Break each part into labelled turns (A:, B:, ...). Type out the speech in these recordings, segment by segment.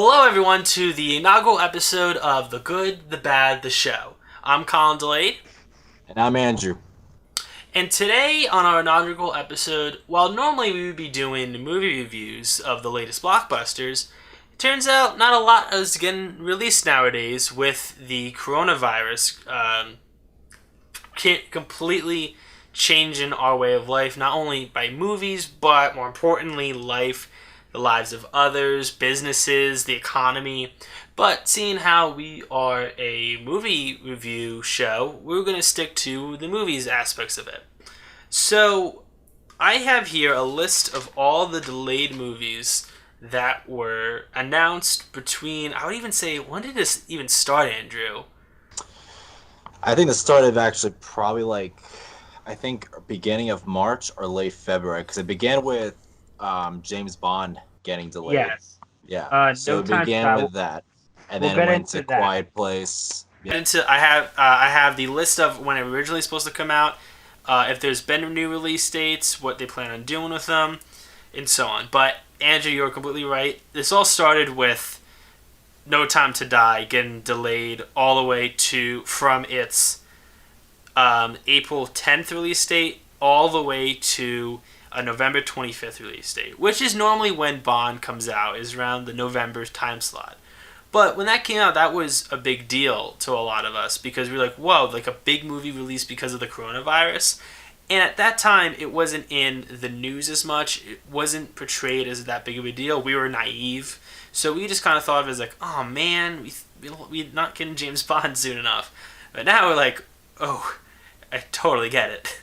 A: Hello, everyone, to the inaugural episode of The Good, the Bad, the Show. I'm Collin Delayed,
B: And I'm Andrew.
A: and today on our inaugural episode, while normally we would be doing movie reviews of the latest blockbusters, it turns out not a lot is getting released nowadays with the coronavirus completely changing our way of life, not only by movies, but more importantly, life, the lives of others, businesses, the economy. But seeing how we are a movie review show, we're going to stick to the movies aspects of it. So, I have here a list of all the delayed movies that were announced between, I would even say, when did this even start, Andrew?
B: I think this started actually probably I think beginning of March or late February, because it began with James Bond getting delayed.
C: Yes.
B: Yeah. So
C: No
B: it
C: Time to
B: began
C: Die.
B: with that, and
C: We'll
B: then it
C: get
B: went to
C: into that.
B: Quiet Place. Yeah.
A: I have the list of when it was originally supposed to come out, if there's been new release dates, what they plan on doing with them, and so on. But Andrew, you're completely right. This all started with No Time to Die getting delayed all the way to from its April 10th release date all the way to a November 25th release date, which is normally when Bond comes out, is around the November time slot. But when that came out, that was a big deal to a lot of us because we were like, whoa, like a big movie released because of the coronavirus. And at that time, it wasn't in the news as much. It wasn't portrayed as that big of a deal. We were naive. So we just kind of thought of it as like, oh man, we're not getting James Bond soon enough. But now we're like, oh, I totally get it.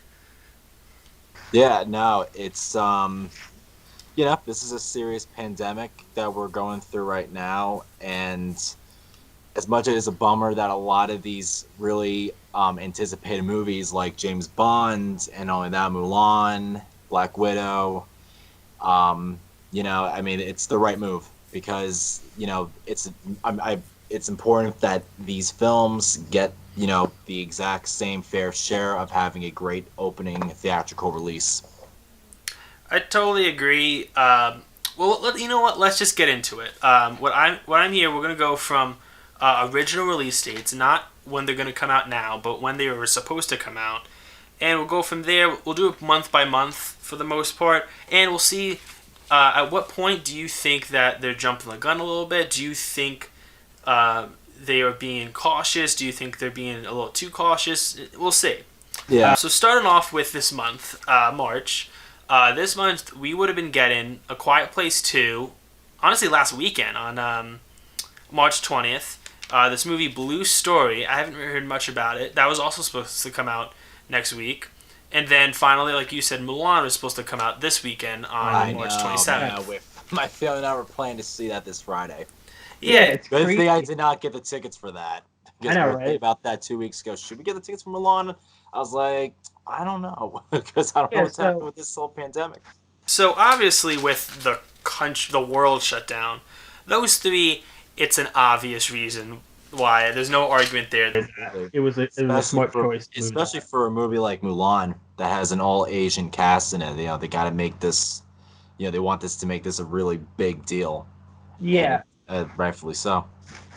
B: Yeah. No, it's this is a serious pandemic that we're going through right now, and as much as it's a bummer that a lot of these really anticipated movies like James Bond and only that Mulan, Black Widow, I mean, it's the right move because it's important that these films get the exact same fair share of having a great opening theatrical release.
A: I totally agree. Well, you know what? Let's just get into it. What I'm here. We're gonna go from original release dates, not when they're gonna come out now, but when they were supposed to come out, and we'll go from there. We'll do it month by month for the most part, and we'll see at what point do you think that they're jumping the gun a little bit? Do you think they are being cautious? Do you think they're being a little too cautious? We'll see.
B: Yeah.
A: So starting off with this month, March. This month we would have been getting A Quiet Place 2, honestly last weekend on March 20th. This movie Blue Story, I haven't heard much about it. That was also supposed to come out next week. And then finally, like you said, Mulan was supposed to come out this weekend on March 27th.
B: Yeah, with my family and I were planning to see that this Friday.
A: Yeah,
C: it's
B: Good
C: crazy.
B: thing I did not get the tickets for that. Because
C: I know,
B: we were thinking
C: right?
B: about that 2 weeks ago. Should we get the tickets for Milan? I was like, I don't know. Because I don't know
C: Yeah,
B: what's happening with this whole pandemic.
A: so obviously with the world shut down, those three, it's an obvious reason why. There's no argument there.
C: It was a smart choice. To move
B: Especially
C: that.
B: for a movie like Mulan that has an all Asian cast in it. They got to make this. They want this to make this a really big deal.
C: Yeah.
B: And, rightfully so.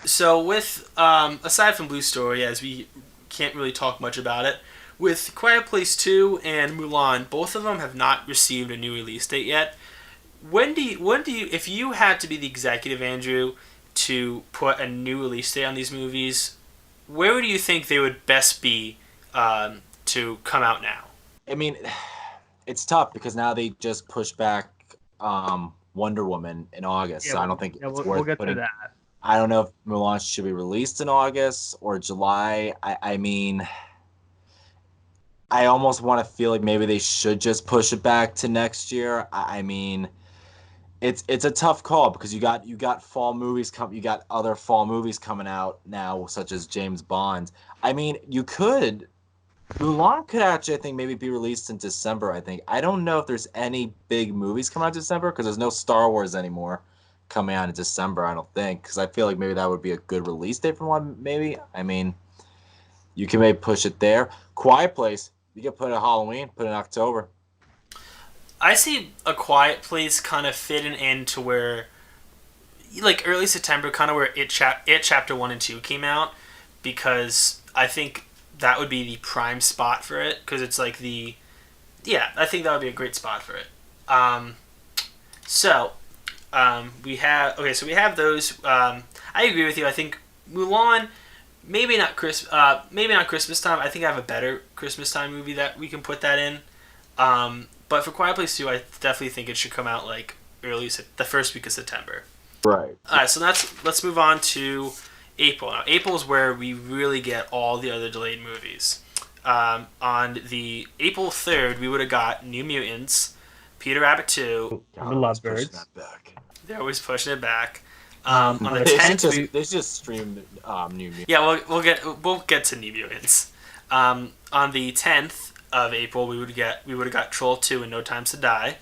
A: So with aside from Blue Story, as we can't really talk much about it, with Quiet Place 2 and Mulan, both of them have not received a new release date yet. When do you if you had to be the executive, Andrew, to put a new release date on these movies, where do you think they would best be to come out now?
B: I mean, it's tough because now they just pushed back Wonder Woman in August.
C: Yeah,
B: So I don't think it's worth
C: we'll get
B: putting.
C: to that.
B: I don't know if Mulan should be released in August or July. I mean, I almost want to feel like maybe they should just push it back to next year. I mean, it's a tough call because you got fall movies you got other fall movies coming out now, such as James Bond. I mean, Mulan could actually, I think, maybe be released in December. I think I don't know if there's any big movies coming out in December because there's no Star Wars anymore coming out in December. I don't think because I feel like maybe that would be a good release date for one. Maybe I mean you can maybe push it there. Quiet Place, you can put it in Halloween, put it in October.
A: I see A Quiet Place kind of fitting into where like early September, kind of where It Chapter 1 and 2 came out, because I think that would be the prime spot for it, because it's like yeah, I think that would be a great spot for it. So we have those. I agree with you. I think Mulan, maybe not Christmas time. I think I have a better Christmas time movie that we can put that in. But for Quiet Place 2, I definitely think it should come out like the first week of September.
B: Right.
A: All right, so let's move on to April. Now, April is where we really get all the other delayed movies. On the April 3rd, we would have got New Mutants, Peter Rabbit 2.
C: The Lovebirds.
A: They're always pushing it back. On the 10th,
B: they should just stream New Mutants.
A: Yeah, we'll get to New Mutants. On the 10th of April, we would have got Troll 2 and No Time to Die.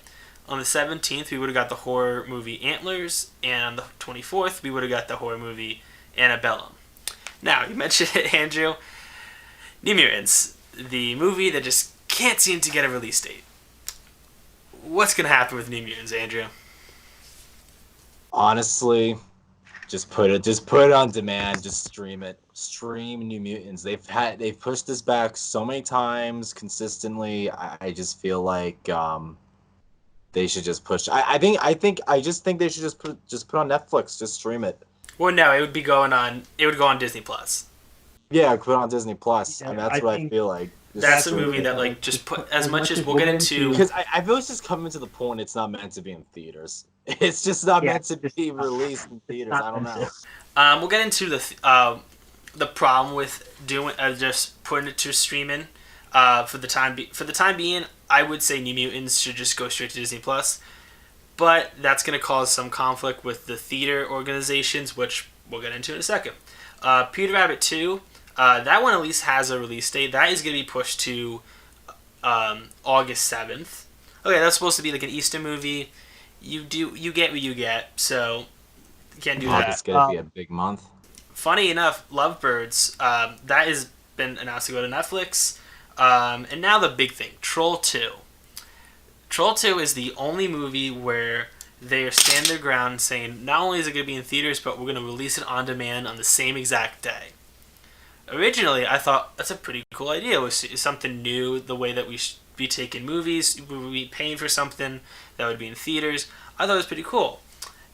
A: On the 17th, we would have got the horror movie Antlers, and on the 24th, we would have got the horror movie Annabellum. Now, you mentioned it, Andrew. New Mutants, the movie that just can't seem to get a release date. What's going to happen with New Mutants, Andrew?
B: Honestly, just put it on demand. Just stream it. Stream New Mutants. They've pushed this back so many times consistently. I just feel like they should just push. I just think they should just put on Netflix. Just stream it.
A: Well, no, it would go on Disney Plus.
B: Yeah, put it on Disney Plus.
C: Yeah,
B: and that's what I feel like.
A: That's a movie that like just put as much as we'll get into,
B: because I feel it's just coming to the point it's not meant to be in theaters. It's just not meant to be released in theaters. I don't know.
A: We'll get into the problem with doing just putting it to streaming. For the time being, I would say New Mutants should just go straight to Disney Plus, but that's going to cause some conflict with the theater organizations, which we'll get into in a second. Peter Rabbit 2, that one at least has a release date. That is going to be pushed to August 7th. Okay, that's supposed to be like an Easter movie. You get what you get, so you can't do that.
B: It's going to be a big month.
A: Funny enough, Lovebirds, that has been announced to go to Netflix. And now the big thing, Troll 2. Troll 2 is the only movie where they stand their ground saying not only is it going to be in theaters, but we're going to release it on demand on the same exact day. Originally, I thought that's a pretty cool idea. It was something new, the way that we should be taking movies. We would be paying for something that would be in theaters. I thought it was pretty cool.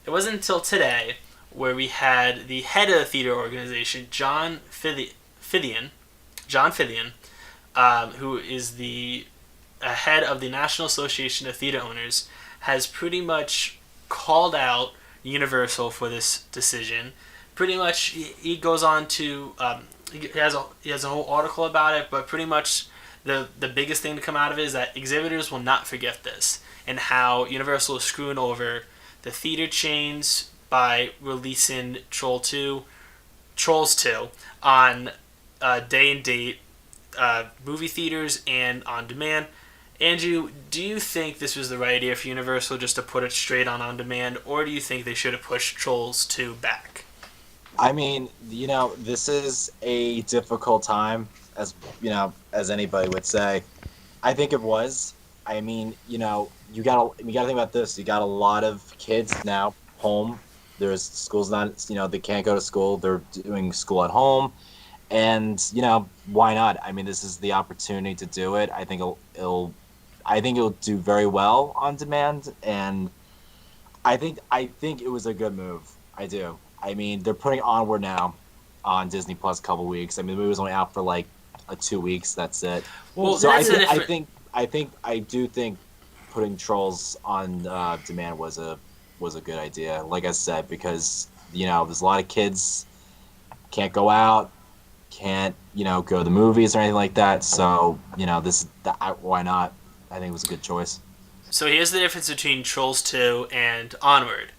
A: It wasn't until today where we had the head of the theater organization, John Fithian, who is the head of the National Association of Theater Owners, has pretty much called out Universal for this decision. Pretty much, he goes on to he has a whole article about it, but pretty much the biggest thing to come out of it is that exhibitors will not forget this, and how Universal is screwing over the theater chains by releasing Trolls 2 on day and date movie theaters and on demand. Andrew, do you think this was the right idea for Universal just to put it straight on demand, or do you think they should have pushed Trolls 2 back?
B: I mean, this is a difficult time, as anybody would say. I think it was. I mean, you gotta think about this. You got a lot of kids now home. There's schools not, they can't go to school. They're doing school at home, and why not? I mean, this is the opportunity to do it. I think it'll do very well on demand, and I think it was a good move. I do. I mean, they're putting Onward now on Disney Plus a couple weeks. I mean, the movie was only out for like 2 weeks. That's it.
A: Well,
B: so
A: that's
B: I do think putting Trolls on demand was a good idea. Like I said, because there's a lot of kids can't go out, can't go to the movies or anything like that. So why not? I think it was a good choice.
A: So here's the difference between Trolls 2 and Onward.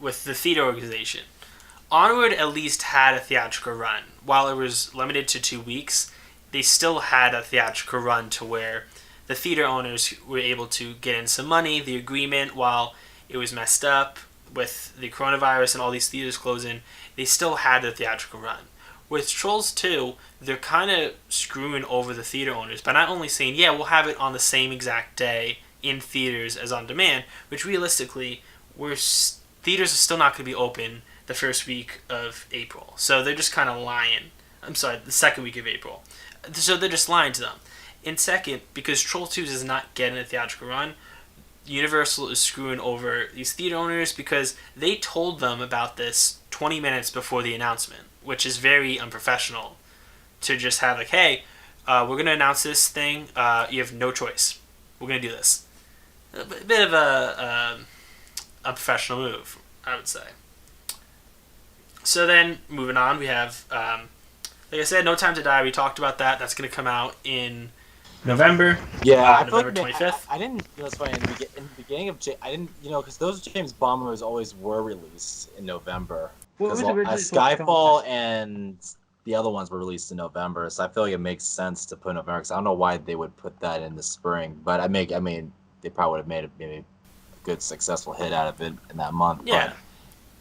A: With the theater organization, Onward at least had a theatrical run. While it was limited to 2 weeks, they still had a theatrical run to where the theater owners were able to get in some money. The agreement, while it was messed up with the coronavirus and all these theaters closing, they still had a theatrical run. With Trolls 2, they're kind of screwing over the theater owners by not only saying, yeah, we'll have it on the same exact day in theaters as on demand, which realistically, we're theaters are still not going to be open the first week of April. So they're just kind of lying. I'm sorry, the second week of April. So they're just lying to them. And second, because Troll 2 is not getting a theatrical run, Universal is screwing over these theater owners because they told them about this 20 minutes before the announcement, which is very unprofessional to just have like, hey, we're going to announce this thing. You have no choice. We're going to do this. A bit of a professional move, I would say. So then, moving on, we have, like I said, No Time to Die. We talked about that. That's going to come out in
C: November.
B: Yeah,
A: November 25th.
B: I didn't. That's funny. In the beginning of I didn't. Because those James Bond movies always were released in November.
C: What was originally
B: Skyfall and the other ones were released in November, so I feel like it makes sense to put November. Because I don't know why they would put that in the spring, but I mean, they probably would have made maybe a good successful hit out of it in that month.
A: Yeah.
B: But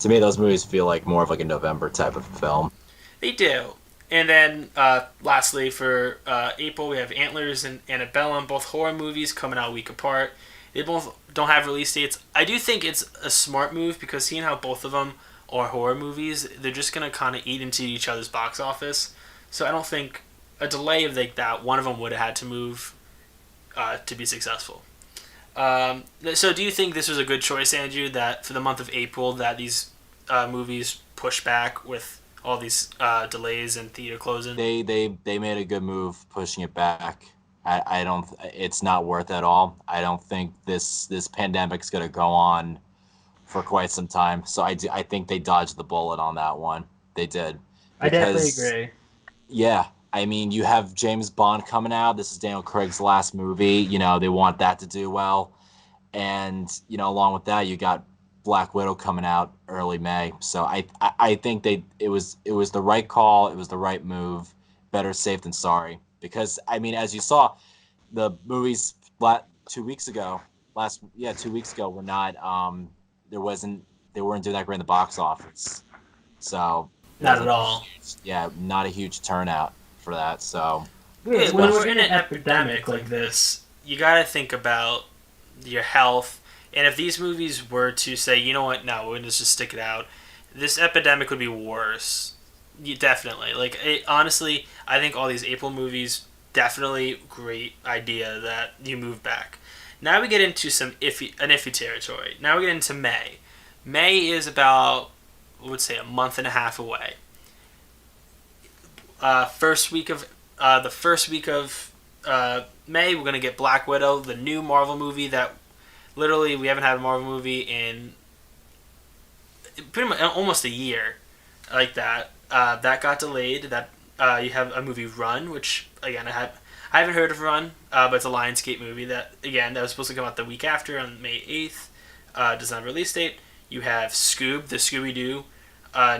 B: to me, those movies feel like more of like a November type of film.
A: They do. And then, lastly, for April, we have Antlers and Antebellum, both horror movies coming out a week apart. They both don't have release dates. I do think it's a smart move because seeing how both of them are horror movies, they're just going to kind of eat into each other's box office. So I don't think a delay of like that, one of them would have had to move to be successful. So do you think this was a good choice, Andrew, that for the month of April that these movies push back with all these delays and theater closing?
B: They made a good move pushing it back. I don't. It's not worth it at all. I don't think this pandemic's gonna go on for quite some time. So I think they dodged the bullet on that one. They did.
C: I definitely agree.
B: Yeah, I mean, you have James Bond coming out. This is Daniel Craig's last movie. They want that to do well, and along with that, you got Black Widow coming out early May. So I think it was the right call. It was the right move. Better safe than sorry. Because I mean, as you saw, the movies 2 weeks ago were not they weren't doing that great in the box office. So
A: not at all.
B: Not a huge turnout for that. So
A: when we're in an epidemic like this, you got to think about your health. And if these movies were to say, you know what, no, we're going to just stick it out, this epidemic would be worse. Definitely. Honestly, I think all these April movies, definitely great idea that you move back. Now we get into some iffy territory. Now we get into May. May is about, I would say, a month and a half away. The first week of May, we're going to get Black Widow, the new Marvel movie that literally, we haven't had a Marvel movie in pretty much almost a year like that. That got delayed. That you have a movie Run, which again I haven't heard of Run, but it's a Lionsgate movie that was supposed to come out the week after on May 8th. Does not have a release date. You have Scoob, the Scooby-Doo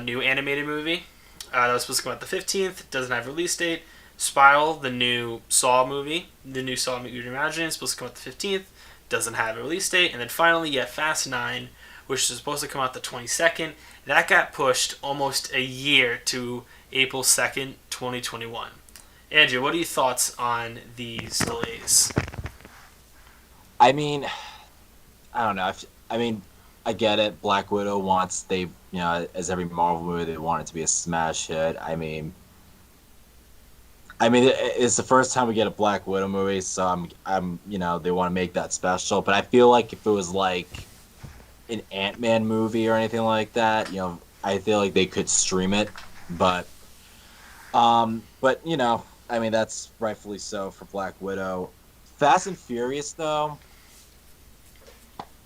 A: new animated movie that was supposed to come out the 15th. Doesn't have a release date. Spiral, the new Saw movie, the new Saw movie Reimagined, is supposed to come out the 15th. Doesn't have a release date. And then finally, you have Fast 9, which is supposed to come out the 22nd. That got pushed almost a year to April 2nd, 2021. Andrew, what are your thoughts on these delays?
B: I mean, I don't know. I get it. Black Widow wants, as every Marvel movie, they want it to be a smash hit. I mean, it's the first time we get a Black Widow movie, so they want to make that special. But I feel like if it was like an Ant-Man movie or anything like that, I feel like they could stream it. But that's rightfully so for Black Widow. Fast and Furious, though,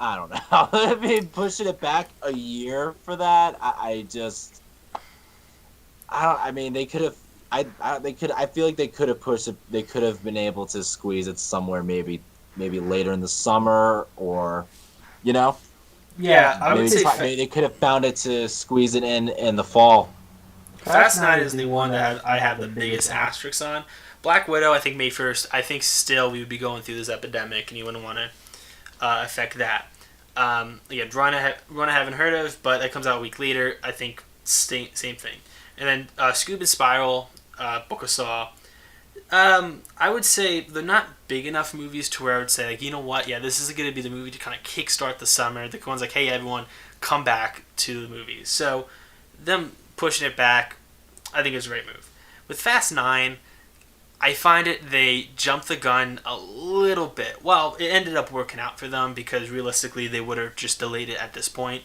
B: I don't know. I mean, pushing it back a year for that, they could have. I feel like they could have pushed it. They could have been able to squeeze it somewhere, maybe later in the summer, or,
A: Yeah, I would say
B: maybe they could have found it to squeeze it in the fall.
A: Fast 9 is the one that I have the biggest asterisks on. Black Widow, I think May 1st. I think still we would be going through this epidemic, and you wouldn't want to affect that. Again, Run I haven't heard of, but that comes out a week later. I think same thing. And then Scoob and Spiral, Book of Saw, I would say they're not big enough movies to where I would say, like, you know what, yeah, this is going to be the movie to kind of kickstart the summer. The one's like, hey, everyone, come back to the movies. So, them pushing it back, I think is a great move. With Fast 9, I find they jumped the gun a little bit. Well, it ended up working out for them because realistically they would have just delayed it at this point.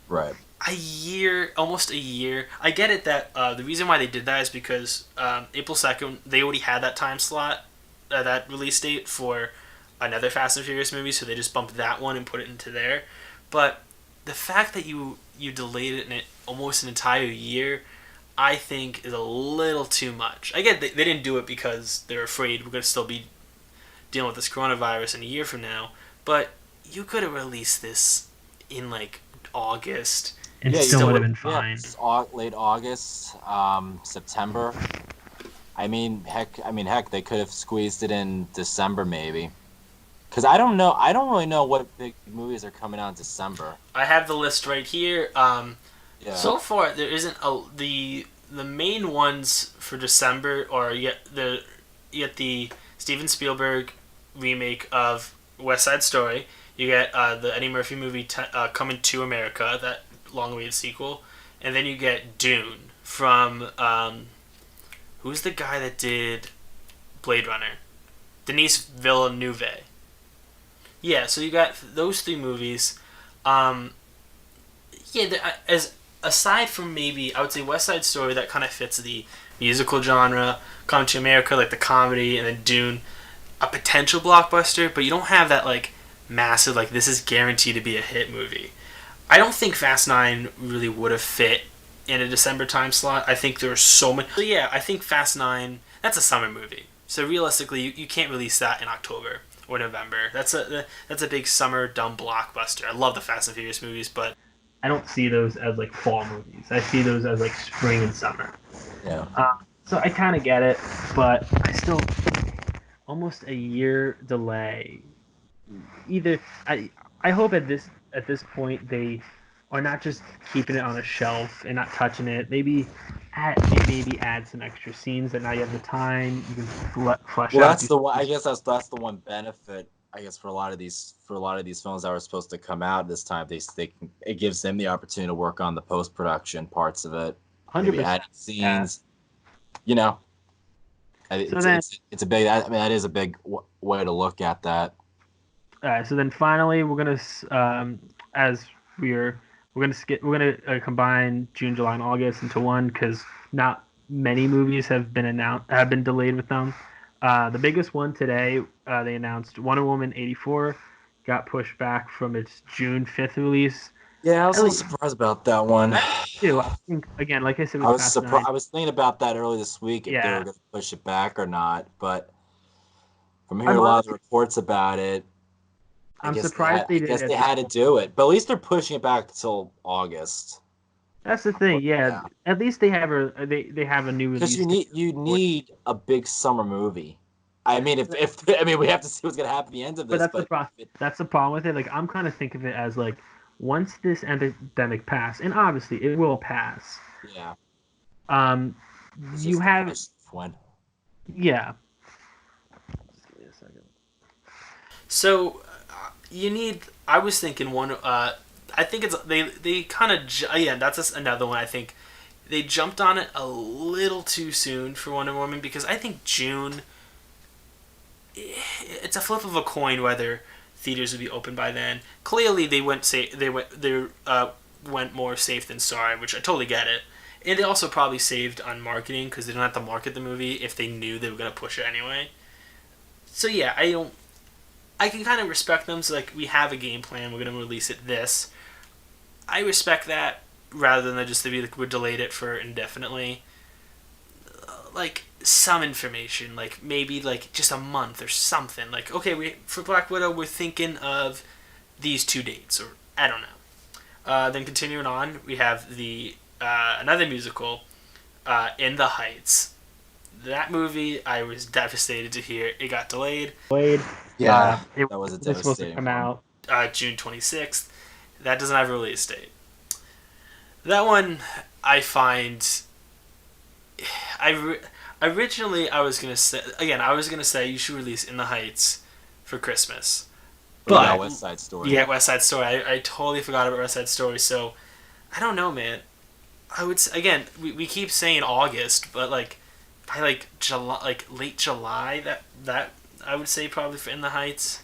B: Right.
A: A year, almost a year. I get it that the reason why they did that is because April 2nd, they already had that time slot, that release date for another Fast and Furious movie, so they just bumped that one and put it into there. But the fact that you delayed it in almost an entire year, I think is a little too much. I get they didn't do it because they're afraid we're going to still be dealing with this coronavirus in a year from now, but you could have released this in like August.
C: And
B: Yeah,
C: still
B: you
C: would
B: would.
C: have been
B: Yeah,
C: fine.
B: late August, September. Heck, they could have squeezed it in December maybe. Because I don't know. I don't really know what big movies are coming out in December.
A: I have the list right here.
B: Yeah.
A: So far, there isn't the main ones for December, or you get the Steven Spielberg remake of West Side Story. You get the Eddie Murphy movie Coming to America, that long-awaited sequel, and then you get Dune from who's the guy that did Blade Runner? Denis Villeneuve. Yeah, so you got those three movies. As aside from maybe I would say West Side Story, that kind of fits the musical genre. Coming to America, like the comedy, and then Dune, a potential blockbuster, but you don't have that like massive like this is guaranteed to be a hit movie. I don't think Fast 9 really would have fit in a December time slot. I think there are so many. So yeah, I think Fast 9 that's a summer movie. So realistically, you can't release that in October or November. That's a big summer dumb blockbuster. I love the Fast and Furious movies, but
C: I don't see those as like fall movies. I see those as like spring and summer.
B: Yeah.
C: So I kind of get it, but I still almost a year delay. Either I hope at this point they are not just keeping it on a shelf and not touching it. Maybe add some extra scenes that now you have the time you can flesh
B: Well,
C: out.
B: that's the one. I guess that's the one benefit. I guess for a lot of these films that were supposed to come out this time, it gives them the opportunity to work on the post production parts of it,
C: 100%.
B: maybe adding scenes. You know, it's a big. I mean, that is a big way to look at that.
C: So then finally, we're gonna as we're gonna combine June, July, and August into one because not many movies have been delayed with them. The biggest one today, they announced Wonder Woman 84 got pushed back from its June 5th release.
B: Yeah, I was a little surprised about that one.
C: I think again, like I said, with
B: I was
C: Fast
B: surprised.
C: 9,
B: I was thinking about that early this week if they
C: Yeah.
B: were going to push it back or not. But from hearing a lot of the reports about it,
C: I'm surprised they did.
B: I guess they had to do it. But at least they're pushing it back until August.
C: That's the thing, yeah. At least they have a new release.
B: Because you need a big summer movie. I mean, we have to see what's gonna happen at the end of this.
C: That's the problem with it. Like I'm kind of think of it as like once this epidemic passes, and obviously it will pass.
B: Yeah.
C: You have
B: when.
C: Yeah.
A: So you need. I was thinking one. I think it's they kind of that's another one. I think they jumped on it a little too soon for Wonder Woman because I think June. It's a flip of a coin whether theaters would be open by then. Clearly, they went more safe than sorry, which I totally get it. And they also probably saved on marketing because they don't have to market the movie if they knew they were gonna push it anyway. So yeah, I can kind of respect them. So like, we have a game plan. We're gonna release it this. I respect that rather than just to be like we delayed it for indefinitely. Like some information, like maybe like just a month or something. Like okay, for Black Widow we're thinking of these two dates, or I don't know. Then continuing on, we have the another musical, In the Heights. That movie, I was devastated to hear it got delayed.
B: Yeah, that was a devastating
C: supposed to come out
A: June 26th. That doesn't have a release date. That one, I find, I Originally, I was gonna say you should release In the Heights for Christmas,
B: What about
A: but
B: West Side Story?
A: yeah, West Side Story. I totally forgot about West Side Story. So I don't know, man. Again, we keep saying August, but like by like July, like late July, that I would say probably for In the Heights.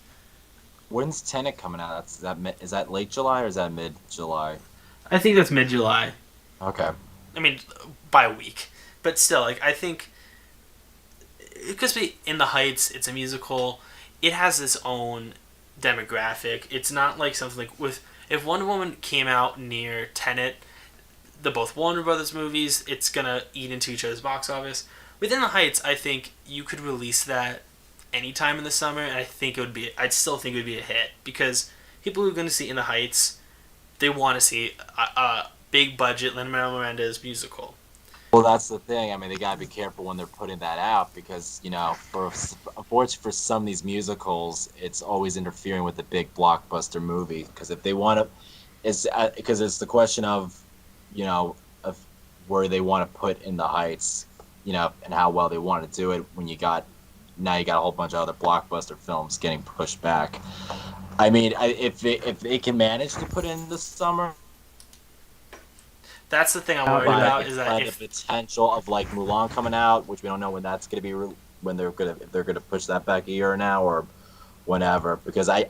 B: When's Tenet coming out? Is that late July or is that mid July?
A: I think that's mid July.
B: Okay.
A: I mean, by a week, but still, like I think it could be In the Heights. It's a musical. It has its own demographic. It's not like something like with if Wonder Woman came out near Tenet, the both Warner Brothers movies, it's gonna eat into each other's box office. Within the Heights, I think you could release that anytime in the summer, and I'd still think it would be a hit because people who are gonna see In the Heights, they want to see a big budget Lin-Manuel Miranda's musical.
B: Well, that's the thing. I mean, they gotta be careful when they're putting that out because unfortunately for some of these musicals, it's always interfering with the big blockbuster movie. Because if they want to, it's the question of, of where they want to put In the Heights, and how well they want to do it. When you got a whole bunch of other blockbuster films getting pushed back. I mean, if they can manage to put in this summer.
A: That's the thing I'm worried about is that
B: the potential of like Mulan coming out, which we don't know when that's going to be, if they're gonna push that back a year now or whenever. Because I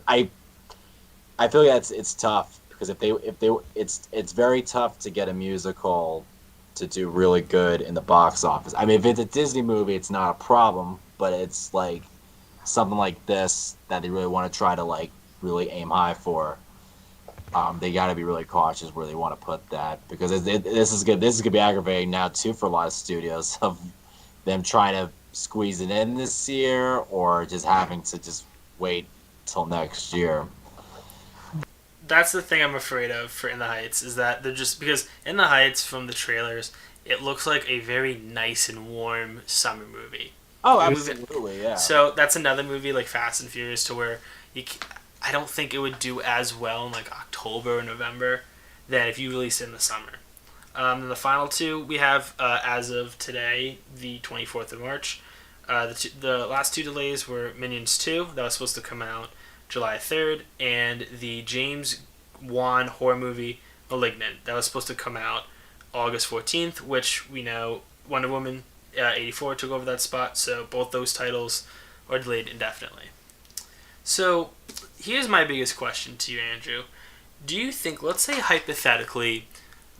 B: feel like it's tough because it's very tough to get a musical to do really good in the box office. I mean, if it's a Disney movie, it's not a problem, but it's like something like this that they really want to try to like really aim high for. They got to be really cautious where they want to put that because this is good. This is gonna be aggravating now too for a lot of studios of them trying to squeeze it in this year or just having to just wait till next year.
A: That's the thing I'm afraid of for In the Heights is that they're just because In the Heights from the trailers, it looks like a very nice and warm summer movie.
B: Oh, absolutely, yeah.
A: So that's another movie like Fast and Furious to where I don't think it would do as well in like October or November than if you release it in the summer. Then the final two we have as of today, the 24th of March. The last two delays were Minions 2, that was supposed to come out July 3rd, and the James Wan horror movie Malignant, that was supposed to come out August 14th, which we know Wonder Woman 84 took over that spot, so both those titles are delayed indefinitely. So, here's my biggest question to you, Andrew. Do you think, let's say hypothetically,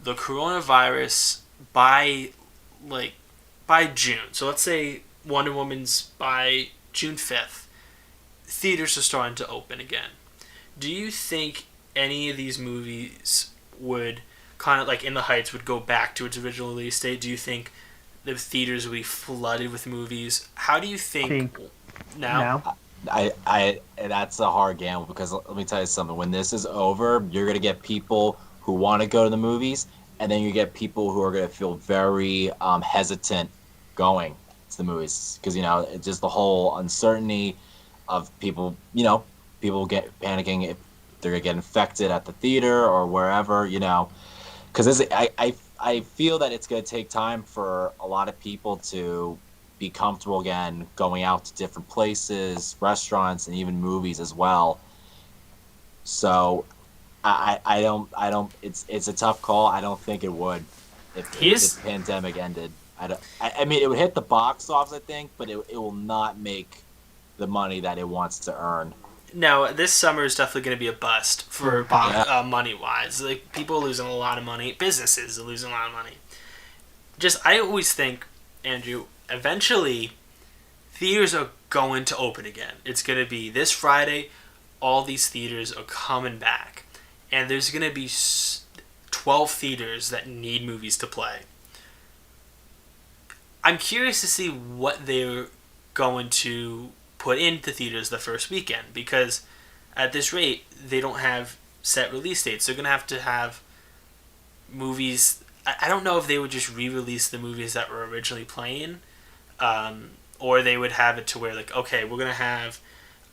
A: the coronavirus by June, so let's say Wonder Woman's by June 5th, theaters are starting to open again. Do you think any of these movies would kind of like In the Heights would go back to its original release date? Do you think the theaters will be flooded with movies? How do you think now?
B: I that's a hard gamble because let me tell you something. When this is over, you're gonna get people who want to go to the movies, and then you get people who are gonna feel very hesitant going to the movies because it's just the whole uncertainty of people. People get panicking if they're gonna get infected at the theater or wherever. Because I feel that it's gonna take time for a lot of people to be comfortable again going out to different places, restaurants, and even movies as well. So I don't it's a tough call. I don't think it would if the pandemic ended. I mean it would hit the box office I think, but it will not make the money that it wants to earn.
A: No, this summer is definitely going to be a bust for money wise. Like people are losing a lot of money, businesses are losing a lot of money. I always think, Andrew, eventually, theaters are going to open again. It's going to be this Friday. All these theaters are coming back. And there's going to be 12 theaters that need movies to play. I'm curious to see what they're going to put into theaters the first weekend. Because at this rate, they don't have set release dates. They're going to have movies. I don't know if they would just re-release the movies that were originally playing. Or they would have it to where like, okay, we're gonna have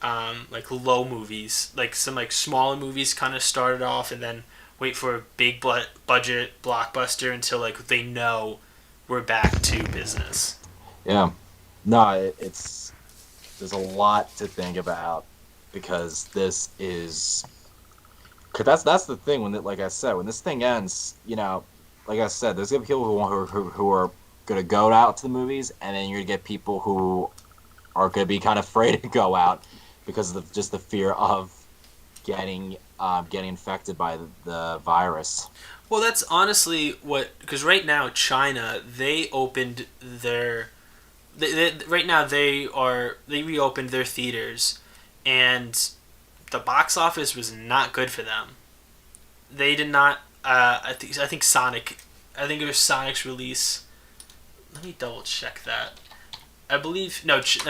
A: like low movies, like some like smaller movies kind of started off and then wait for a big budget blockbuster until like they know we're back to business.
B: Yeah. No, it's there's a lot to think about because this is. Cause that's the thing like I said, when this thing ends, like I said, there's gonna be people who are gonna go out to the movies, and then you're gonna get people who are gonna be kind of afraid to go out because of just the fear of getting infected by the virus.
A: Well, that's honestly because right now China, they opened their right now they reopened their theaters, and the box office was not good for them. They did not. I think Sonic. I think it was Sonic's release. Let me double check that. I believe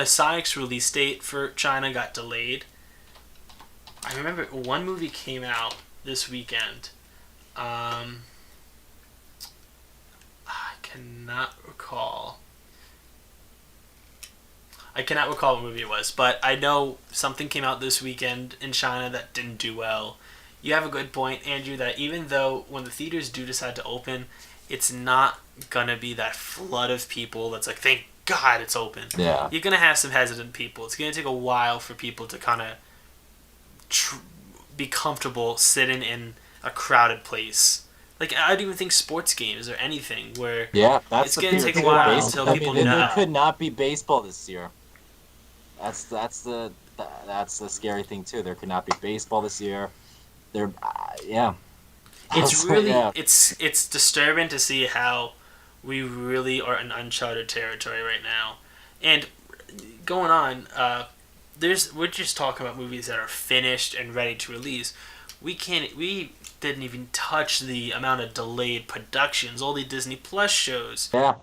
A: Sonic's release date for China got delayed. I remember one movie came out this weekend. I cannot recall. What movie it was, but I know something came out this weekend in China that didn't do well. You have a good point, Andrew, that even though when the theaters do decide to open, it's not gonna be that flood of people that's like, thank God it's open.
B: Yeah.
A: You're gonna have some hesitant people. It's gonna take a while for people to kind of be comfortable sitting in a crowded place. Like, I don't even think sports games or anything where
B: that's
A: it's gonna take a while until people know.
B: There could not be baseball this year. That's the scary thing too. There could not be baseball this year.
A: It's really it's disturbing to see how we really are in uncharted territory right now. And going on, we're just talking about movies that are finished and ready to release. We didn't even touch the amount of delayed productions, all the Disney Plus shows.
B: Yeah.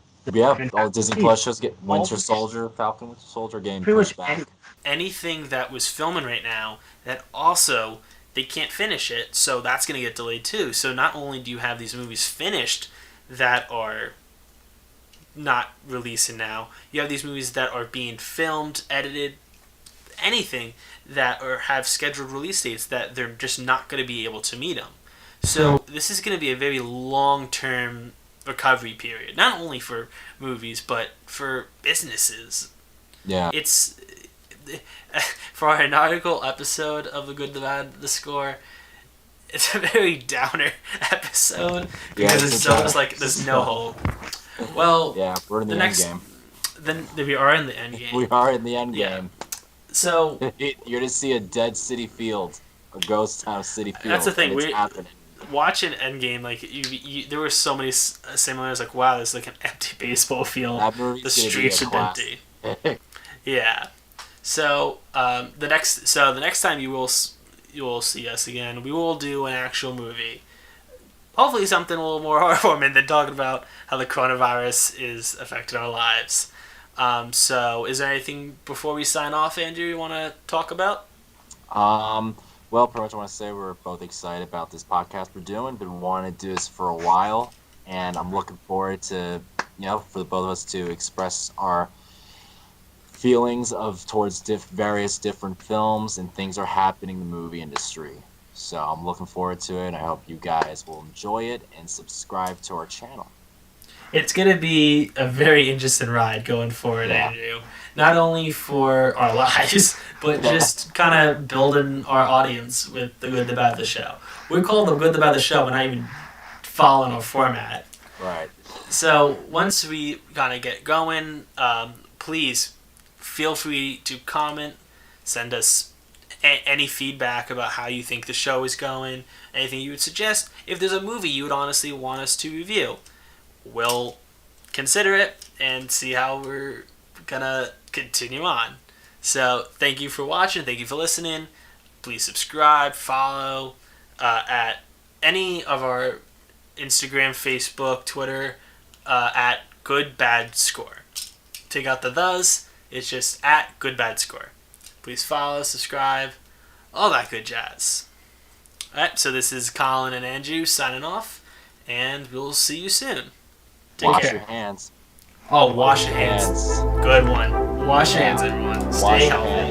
B: All Disney Plus shows get Falcon Winter Soldier game pushed back.
A: Anything that was filming right now that also they can't finish it, so that's going to get delayed too. So not only do you have these movies finished that are not releasing now, you have these movies that are being filmed, edited, anything that have scheduled release dates that they're just not going to be able to meet them. So this is going to be a very long-term recovery period, not only for movies but for businesses.
B: Yeah.
A: It's for our inaugural episode of The Good, the Bad, the Score. It's a very downer episode because it's almost like there's no hope. Well,
B: yeah, we're in the end game.
A: Then we are in the end game.
B: We are in the end game.
A: So
B: you're to see a dead City Field, a ghost town City Field.
A: That's the thing.
B: It's happening.
A: Watching Endgame, like there were so many similarities. Like, wow, this is like an empty baseball field. The streets are empty. Yeah. So the next time you will see us again, we will do an actual movie. Hopefully, something a little more heartwarming than talking about how the coronavirus is affecting our lives. So, is there anything before we sign off, Andrew, you want to talk about?
B: Well, pretty much I want to say we're both excited about this podcast we're doing. Been wanting to do this for a while, and I'm looking forward to, for the both of us to express our feelings towards various different films and things are happening in the movie industry. So I'm looking forward to it. I hope you guys will enjoy it and subscribe to our channel.
A: It's going to be a very interesting ride going forward, Andrew. Not only for our lives, but just kind of building our audience with The Good, the Bad, the Show. We're called The Good, the Bad, the Show, and not even following our format.
B: Right.
A: So once we kind of get going, please feel free to comment, send us any feedback about how you think the show is going, anything you would suggest. If there's a movie you would honestly want us to review, we'll consider it and see how we're gonna continue on. So thank you for watching, thank you for listening. Please subscribe, follow at any of our Instagram, Facebook, Twitter at Good Bad Score. Take out the thes, it's just at Good Bad Score. Please follow, subscribe, all that good jazz. Alright, so this is Collin and Andrew signing off, and we'll see you soon.
B: Wash your hands.
A: Oh, wash your hands. Good one. Wash your hands, everyone. Stay healthy.